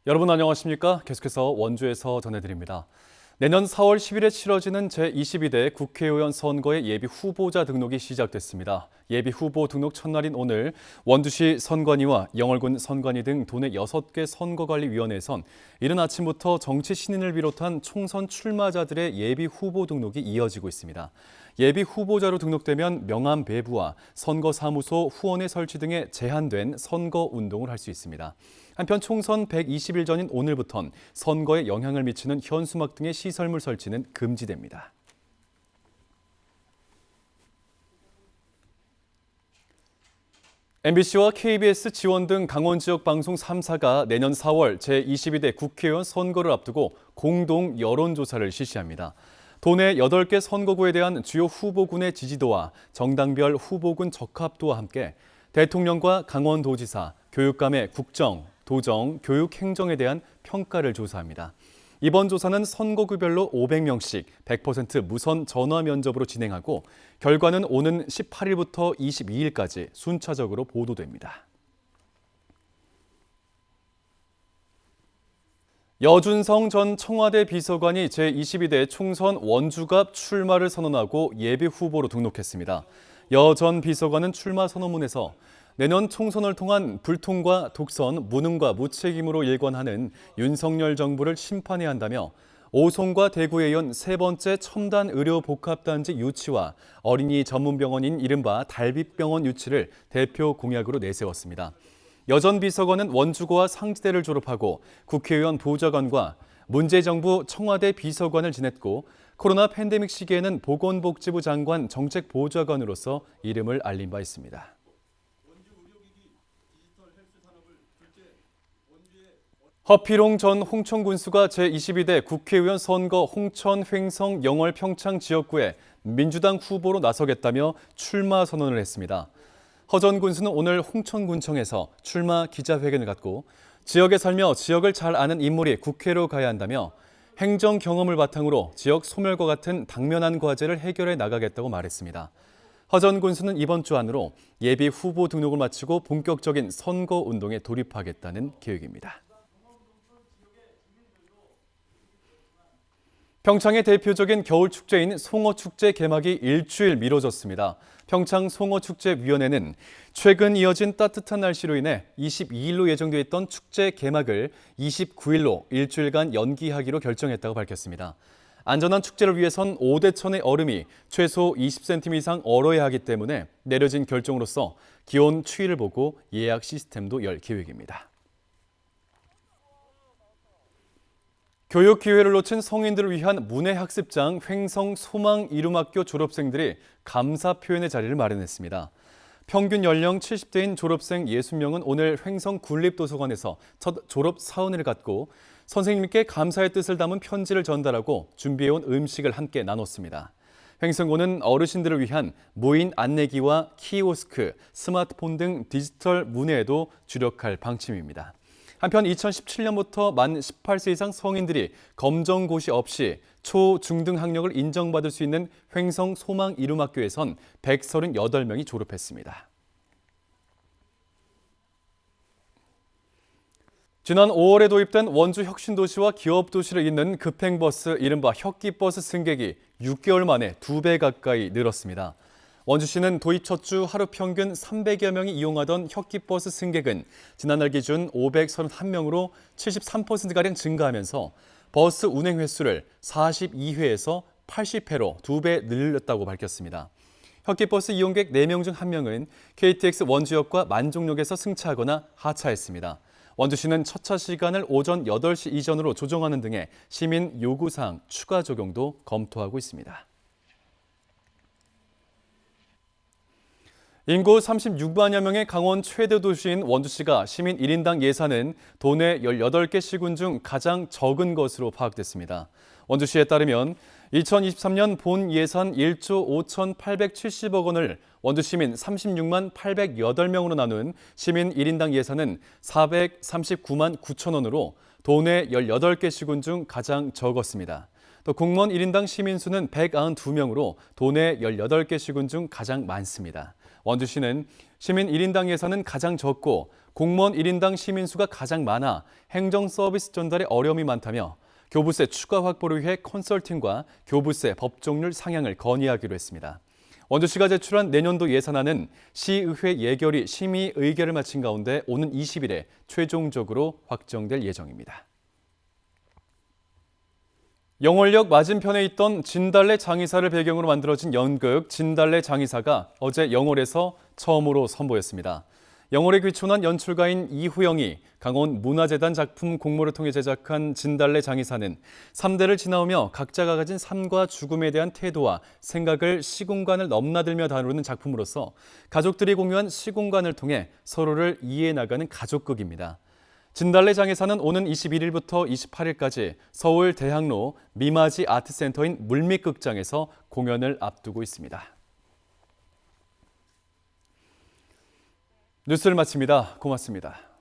여러분 안녕하십니까? 계속해서 원주에서 전해드립니다. 내년 4월 10일에 치러지는 제22대 국회의원 선거의 예비 후보자 등록이 시작됐습니다. 예비 후보 등록 첫날인 오늘 원주시 선관위와 영월군 선관위 등 도내 6개 선거관리위원회에선 이른 아침부터 정치 신인을 비롯한 총선 출마자들의 예비 후보 등록이 이어지고 있습니다. 예비 후보자로 등록되면 명함 배부와 선거사무소 후원회 설치 등의 제한된 선거 운동을 할 수 있습니다. 한편 총선 120일 전인 오늘부턴 선거에 영향을 미치는 현수막 등의 시설물 설치는 금지됩니다. MBC와 KBS 지원 등 강원 지역 방송 3사가 내년 4월 제22대 국회의원 선거를 앞두고 공동 여론조사를 실시합니다. 도내 8개 선거구에 대한 주요 후보군의 지지도와 정당별 후보군 적합도와 함께 대통령과 강원도지사, 교육감의 국정, 도정, 교육 행정에 대한 평가를 조사합니다. 이번 조사는 선거구별로 500명씩 100% 무선 전화 면접으로 진행하고 결과는 오는 18일부터 22일까지 순차적으로 보도됩니다. 여준성 전 청와대 비서관이 제22대 총선 원주갑 출마를 선언하고 예비 후보로 등록했습니다. 여 전 비서관은 출마 선언문에서 내년 총선을 통한 불통과 독선, 무능과 무책임으로 일관하는 윤석열 정부를 심판해야 한다며 오송과 대구에 이은 세 번째 첨단 의료 복합단지 유치와 어린이 전문병원인 이른바 달빛병원 유치를 대표 공약으로 내세웠습니다. 여 전 비서관은 원주고와 상지대를 졸업하고 국회의원 보좌관과 문재정부 청와대 비서관을 지냈고 코로나 팬데믹 시기에는 보건복지부 장관 정책보좌관으로서 이름을 알린 바 있습니다. 허피롱 전 홍천군수가 제22대 국회의원 선거 홍천, 횡성, 영월, 평창 지역구에 민주당 후보로 나서겠다며 출마 선언을 했습니다. 허 전 군수는 오늘 홍천군청에서 출마 기자회견을 갖고 지역에 살며 지역을 잘 아는 인물이 국회로 가야 한다며 행정 경험을 바탕으로 지역 소멸과 같은 당면한 과제를 해결해 나가겠다고 말했습니다. 허 전 군수는 이번 주 안으로 예비 후보 등록을 마치고 본격적인 선거 운동에 돌입하겠다는 계획입니다. 평창의 대표적인 겨울축제인 송어축제 개막이 일주일 미뤄졌습니다. 평창 송어축제위원회는 최근 이어진 따뜻한 날씨로 인해 22일로 예정돼 있던 축제 개막을 29일로 일주일간 연기하기로 결정했다고 밝혔습니다. 안전한 축제를 위해선 5대천의 얼음이 최소 20cm 이상 얼어야 하기 때문에 내려진 결정으로서 기온 추이를 보고 예약 시스템도 열 계획입니다. 교육 기회를 놓친 성인들을 위한 문해학습장 횡성 소망이룸학교 졸업생들이 감사 표현의 자리를 마련했습니다. 평균 연령 70대인 졸업생 60명은 오늘 횡성 군립도서관에서 첫 졸업 사원회를 갖고 선생님께 감사의 뜻을 담은 편지를 전달하고 준비해온 음식을 함께 나눴습니다. 횡성고는 어르신들을 위한 무인 안내기와 키오스크, 스마트폰 등 디지털 문해에도 주력할 방침입니다. 한편 2017년부터 만 18세 이상 성인들이 검정고시 없이 초, 중등 학력을 인정받을 수 있는 횡성 소망이룸학교에선 138명이 졸업했습니다. 지난 5월에 도입된 원주 혁신도시와 기업도시를 잇는 급행버스 이른바 혁기버스 승객이 6개월 만에 2배 가까이 늘었습니다. 원주시는 도입 첫 주 하루 평균 300여 명이 이용하던 혁기버스 승객은 지난달 기준 531명으로 73%가량 증가하면서 버스 운행 횟수를 42회에서 80회로 2배 늘렸다고 밝혔습니다. 혁기버스 이용객 4명 중 1명은 KTX 원주역과 만종역에서 승차하거나 하차했습니다. 원주시는 첫차 시간을 오전 8시 이전으로 조정하는 등의 시민 요구사항 추가 적용도 검토하고 있습니다. 인구 36만여 명의 강원 최대 도시인 원주시가 시민 1인당 예산은 도내 18개 시군 중 가장 적은 것으로 파악됐습니다. 원주시에 따르면 2023년 본 예산 1조 5,870억 원을 원주시민 36만 808명으로 나눈 시민 1인당 예산은 439만 9천 원으로 도내 18개 시군 중 가장 적었습니다. 또 공무원 1인당 시민수는 192명으로 도내 18개 시군 중 가장 많습니다. 원주시는 시민 1인당 예산은 가장 적고 공무원 1인당 시민수가 가장 많아 행정 서비스 전달에 어려움이 많다며 교부세 추가 확보를 위해 컨설팅과 교부세 법정률 상향을 건의하기로 했습니다. 원주시가 제출한 내년도 예산안은 시의회 예결위 심의 의결을 마친 가운데 오는 20일에 최종적으로 확정될 예정입니다. 영월역 맞은편에 있던 진달래 장의사를 배경으로 만들어진 연극 진달래 장의사가 어제 영월에서 처음으로 선보였습니다. 영월에 귀촌한 연출가인 이후영이 강원문화재단 작품 공모를 통해 제작한 진달래 장의사는 3대를 지나오며 각자가 가진 삶과 죽음에 대한 태도와 생각을 시공간을 넘나들며 다루는 작품으로서 가족들이 공유한 시공간을 통해 서로를 이해해 나가는 가족극입니다. 진달래 장의사는 오는 21일부터 28일까지 서울 대학로 미마지 아트센터인 물밑극장에서 공연을 앞두고 있습니다. 뉴스를 마칩니다. 고맙습니다.